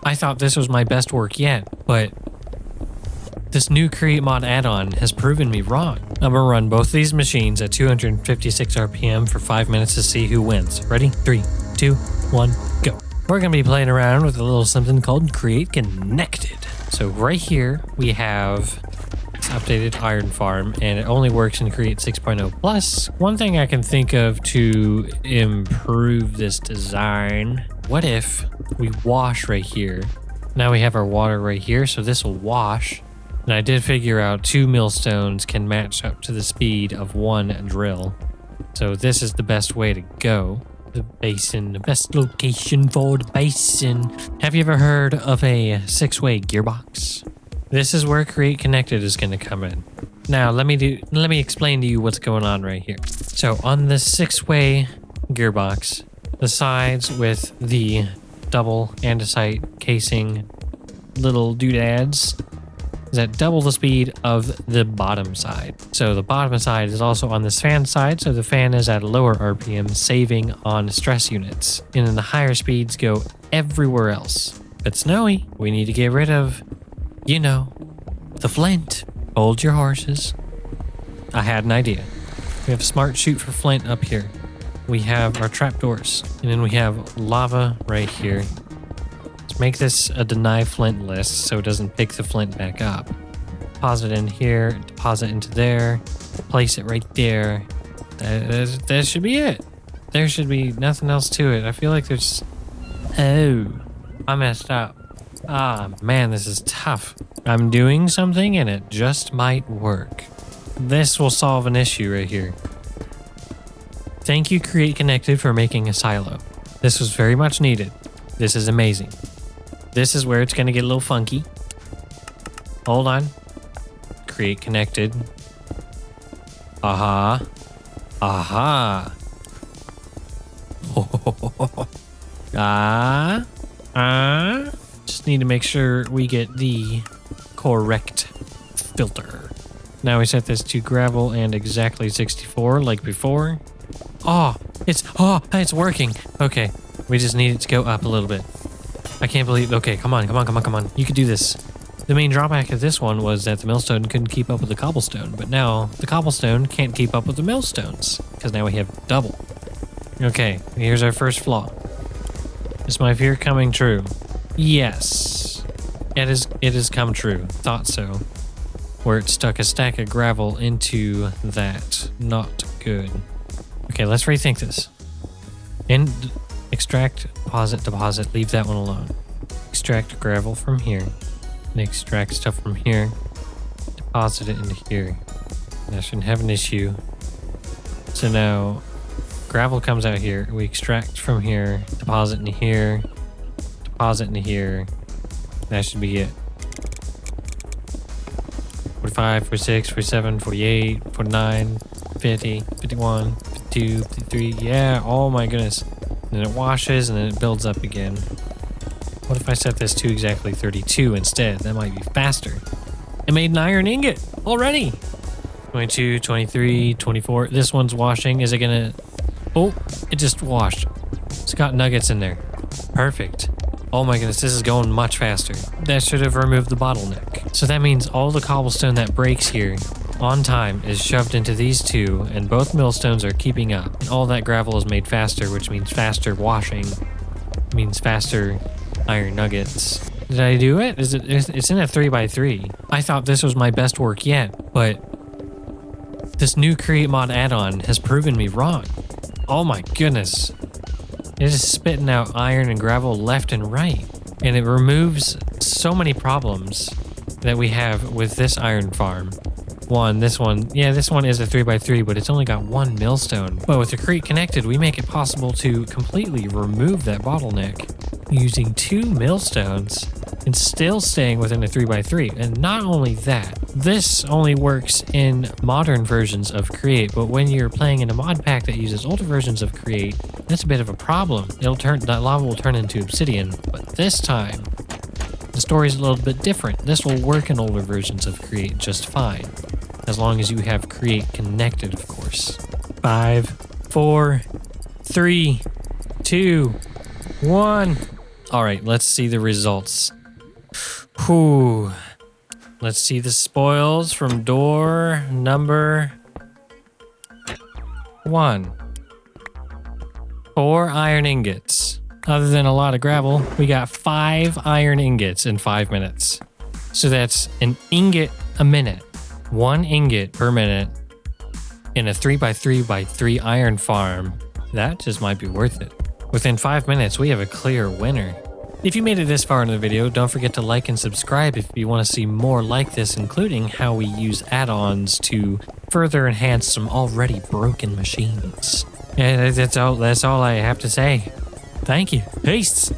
I thought this was my best work yet, but this new create mod add-on has proven me wrong. I'm gonna run both of these machines at 256 RPM for 5 minutes to see who wins. Ready? 3, 2, 1, go. We're gonna be playing around with a little something called Create Connected. So right here we have this updated iron farm, and it only works in Create 6.0 plus. One thing I can think of to improve this design, what if we wash right here? Now we have our water right here, so this will wash. And I did figure out 2 millstones can match up to the speed of 1 drill. So this is the best way to go. The basin, the best location for the basin. Have you ever heard of a 6-way gearbox? This is where Create Connected is going to come in. Now let me explain to you what's going on right here. So on this 6-way gearbox, the sides with the double andesite casing little doodads is at double the speed of the bottom side. So the bottom side is also on this fan side, so the fan is at a lower RPM, saving on stress units. And then the higher speeds go everywhere else. If it's snowy, we need to get rid of, you know, the Flint. Hold your horses. I had an idea. We have smart chute for Flint up here. We have our trapdoors, and then we have lava right here. Make this a deny Flint list so it doesn't pick the Flint back up. Deposit in here, deposit into there, place it right there. That should be it. There should be nothing else to it. I feel like there's... Oh, I messed up. Ah, man, this is tough. I'm doing something and it just might work. This will solve an issue right here. Thank you, Create Connected, for making a silo. This was very much needed. This is amazing. This is where it's going to get a little funky. Hold on. Create Connected. Aha. Aha. Just need to make sure we get the correct filter. Now we set this to gravel and exactly 64 like before. It's working. Okay. We just need it to go up a little bit. I can't believe... Okay, come on. You could do this. The main drawback of this one was that the millstone couldn't keep up with the cobblestone, but now the cobblestone can't keep up with the millstones, because now we have double. Okay, here's our first flaw. Is my fear coming true? Yes. It has come true. Thought so. Where it stuck a stack of gravel into that. Not good. Okay, let's rethink this. Extract, deposit, leave that one alone. Extract gravel from here. And extract stuff from here. Deposit it into here. That shouldn't have an issue. So now, gravel comes out here. We extract from here, deposit into here, deposit into here. That should be it. 45, 46, 47, 48, 49, 50, 51, 52, 53. Yeah, oh my goodness. And then it washes and then it builds up again. What if I set this to exactly 32 instead? That might be faster. It made an iron ingot already. 22, 23, 24. This one's washing. Is it gonna... Oh, it just washed. It's got nuggets in there. Perfect. Oh my goodness, this is going much faster. That should have removed the bottleneck. So that means all the cobblestone that breaks here on time is shoved into these two, and both millstones are keeping up. And all that gravel is made faster, which means faster washing, means faster iron nuggets. Did I do it? It's in a 3x3. I thought this was my best work yet, but this new create mod add-on has proven me wrong. Oh my goodness. It is spitting out iron and gravel left and right. And it removes so many problems that we have with this iron farm. This one is a 3x3, but it's only got 1 millstone. But with the Create Connected, we make it possible to completely remove that bottleneck using 2 millstones and still staying within a 3x3. And not only that, this only works in modern versions of Create, but when you're playing in a mod pack that uses older versions of Create, that's a bit of a problem. That lava will turn into obsidian, but this time, the story's a little bit different. This will work in older versions of Create just fine. As long as you have Create Connected, of course. 5, 4, 3, 2, 1. All right, let's see the results. Whew. Let's see the spoils from door number 1. 4 iron ingots. Other than a lot of gravel, we got 5 iron ingots in 5 minutes. So that's an ingot a minute. 1 ingot per minute in a 3x3x3 iron farm. That just might be worth it. Within 5 minutes, we have a clear winner. If you made it this far in the video, don't forget to like and subscribe if you want to see more like this, including how we use add-ons to further enhance some already broken machines. Yeah, that's all I have to say. Thank you. Peace.